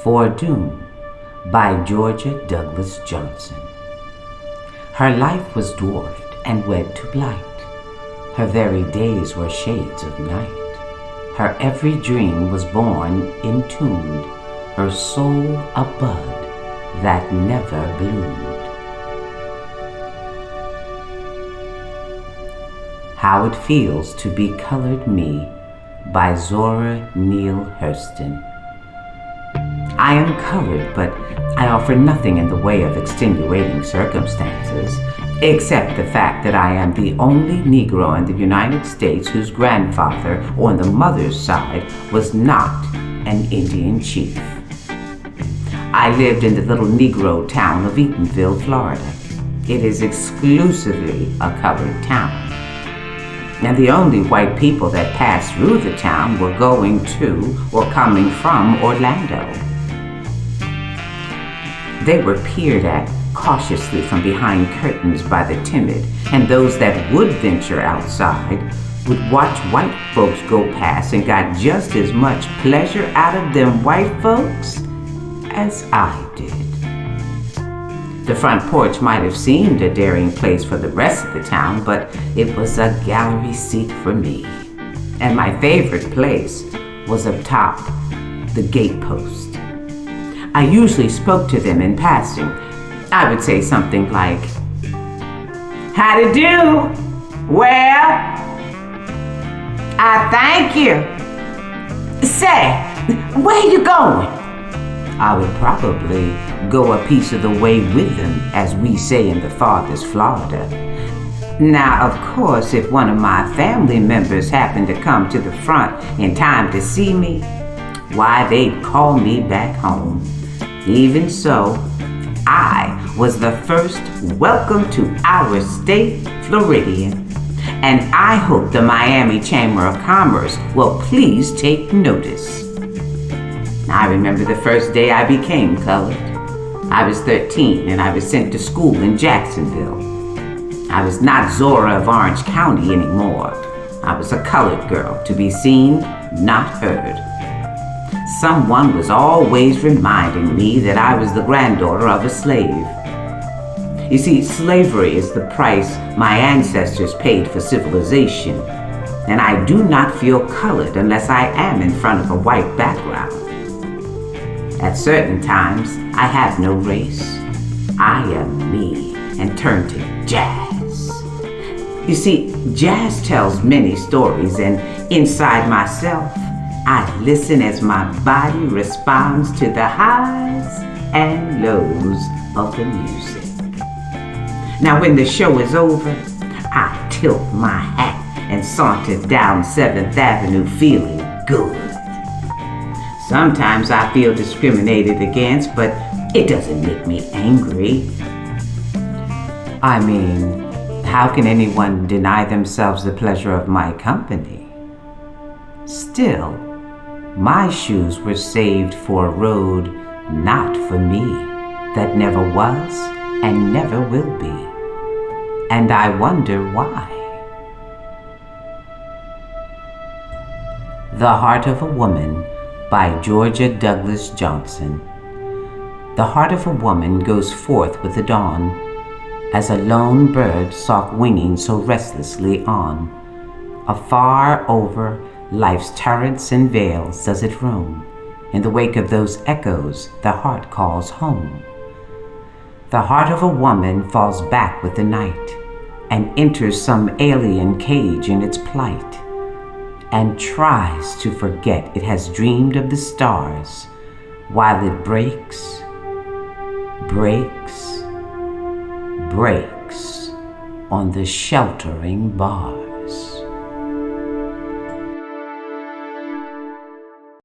Foredoom by Georgia Douglas Johnson. Her life was dwarfed and wed to blight. Her very days were shades of night. Her every dream was born entombed, her soul a bud that never bloomed. How It Feels to Be Colored Me by Zora Neale Hurston. I am colored, but I offer nothing in the way of extenuating circumstances, except the fact that I am the only Negro in the United States whose grandfather on the mother's side was not an Indian chief. I lived in the little Negro town of Eatonville, Florida. It is exclusively a colored town. And the only white people that passed through the town were going to or coming from Orlando. They were peered at cautiously from behind curtains by the timid, and those that would venture outside would watch white folks go past and got just as much pleasure out of them white folks as I did. The front porch might have seemed a daring place for the rest of the town, but it was a gallery seat for me. And my favorite place was up top, the gatepost. I usually spoke to them in passing. I would say something like, "How to do? Well, I thank you. Say, where you going?" I would probably go a piece of the way with them, as we say in the farthest Florida. Now, of course, if one of my family members happened to come to the front in time to see me, why, they'd call me back home. Even so, I was the first welcome to our state Floridian, and I hope the Miami Chamber of Commerce will please take notice. I remember the first day I became colored. I was 13 and I was sent to school in Jacksonville. I was not Zora of Orange County anymore. I was a colored girl, to be seen, not heard. Someone was always reminding me that I was the granddaughter of a slave. You see, slavery is the price my ancestors paid for civilization, and I do not feel colored unless I am in front of a white background. At certain times, I have no race. I am me and turn to jazz. You see, jazz tells many stories, and inside myself, I listen as my body responds to the highs and lows of the music. Now, when the show is over, I tilt my hat and saunter down 7th Avenue feeling good. Sometimes I feel discriminated against, but it doesn't make me angry. I mean, how can anyone deny themselves the pleasure of my company? Still, my shoes were saved for a road not for me, that never was and never will be. And I wonder why. The Heart of a Woman by Georgia Douglas Johnson. The heart of a woman goes forth with the dawn, as a lone bird soft winging so restlessly on. Afar over life's turrets and vales does it roam. In the wake of those echoes, the heart calls home. The heart of a woman falls back with the night and enters some alien cage in its plight, and tries to forget it has dreamed of the stars, while it breaks, breaks, breaks on the sheltering bars.